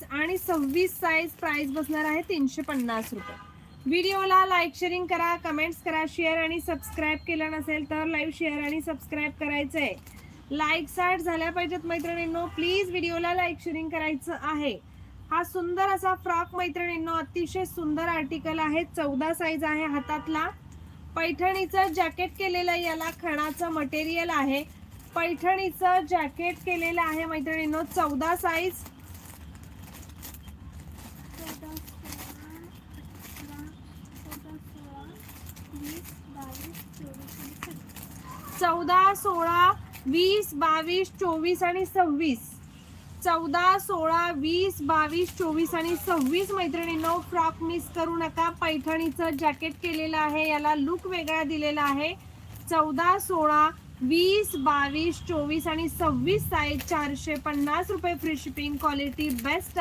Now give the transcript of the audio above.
24 आणि 26 size price बसणार आहे 350 रुपये. व्हिडिओला लाईक शेअरिंग करा, कमेंट्स करा, शेअर आणि सबस्क्राईब केलं नसेल तर लाईव्ह शेअर आणि सबस्क्राईब करायचंय. लाईक साठ झाल्या पाहिजेत मैत्रिणींनो. प्लीज व्हिडिओला लाईक शेअरिंग करायचं आहे. हा सुंदर असा फ्रॉक मैत्रिणींनो, अतिशय सुंदर आर्टिकल आहे. 14 साईज आहे हातातला. पैठणीचं जॅकेट केलेलं, याला खणाचं मटेरियल आहे. पैठणीचं जॅकेट केलेलं आहे मैत्रिणींनो. 14 साईज. 14, 16, 20, 22, 24 आणि 26. 14, 16, 20, 22, 24 आणि 26 मैत्रिणींनो. फ्रॉक मिस करू नका. पैठणीचं जॅकेट केलेलं आहे, याला लुक वेगळा दिलेला आहे. 14, 16, 20, 22, 24 आणि 26 साईज. 450 रुपये फ्री शिपिंग. क्वालिटी बेस्ट आहे.